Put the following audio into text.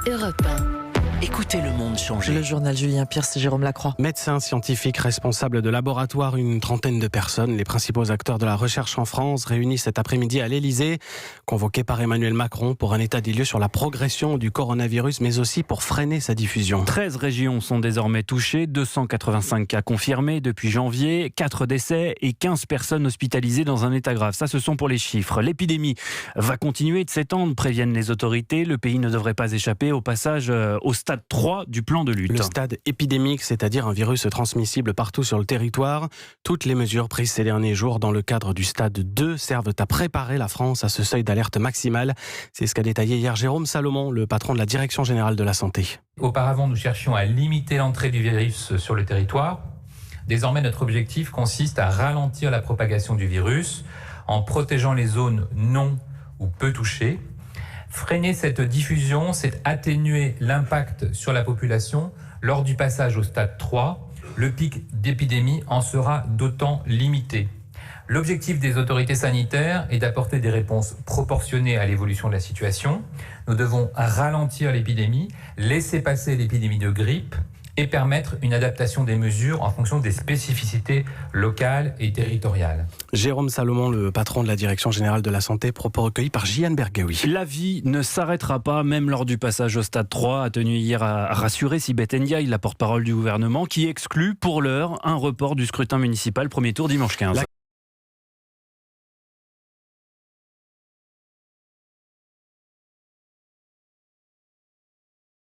Europe 1. Écoutez le monde changer. Le journal Julien Pierce et Jérôme Lacroix. Médecins, scientifiques, responsables de laboratoires, une trentaine de personnes, les principaux acteurs de la recherche en France, réunis cet après-midi à l'Elysée, convoqués par Emmanuel Macron pour un état des lieux sur la progression du coronavirus, mais aussi pour freiner sa diffusion. 13 régions sont désormais touchées, 285 cas confirmés depuis janvier, 4 décès et 15 personnes hospitalisées dans un état grave. Ça, ce sont pour les chiffres. L'épidémie va continuer de s'étendre, préviennent les autorités. Le pays ne devrait pas échapper au passage au stade 3 du plan de lutte. Le stade épidémique, c'est-à-dire un virus transmissible partout sur le territoire. Toutes les mesures prises ces derniers jours dans le cadre du stade 2 servent à préparer la France à ce seuil d'alerte maximale. C'est ce qu'a détaillé hier Jérôme Salomon, le patron de la Direction générale de la santé. Auparavant, nous cherchions à limiter l'entrée du virus sur le territoire. Désormais, notre objectif consiste à ralentir la propagation du virus en protégeant les zones non ou peu touchées. Freiner cette diffusion, c'est atténuer l'impact sur la population lors du passage au stade 3. Le pic d'épidémie en sera d'autant limité. L'objectif des autorités sanitaires est d'apporter des réponses proportionnées à l'évolution de la situation. Nous devons ralentir l'épidémie, laisser passer l'épidémie de grippe et permettre une adaptation des mesures en fonction des spécificités locales et territoriales. Jérôme Salomon, le patron de la Direction générale de la santé, propos recueillis par Jian Bergaoui. La vie ne s'arrêtera pas, même lors du passage au stade 3, a tenu hier à rassurer Sibeth Ndiaye, la porte-parole du gouvernement, qui exclut pour l'heure un report du scrutin municipal premier tour dimanche 15.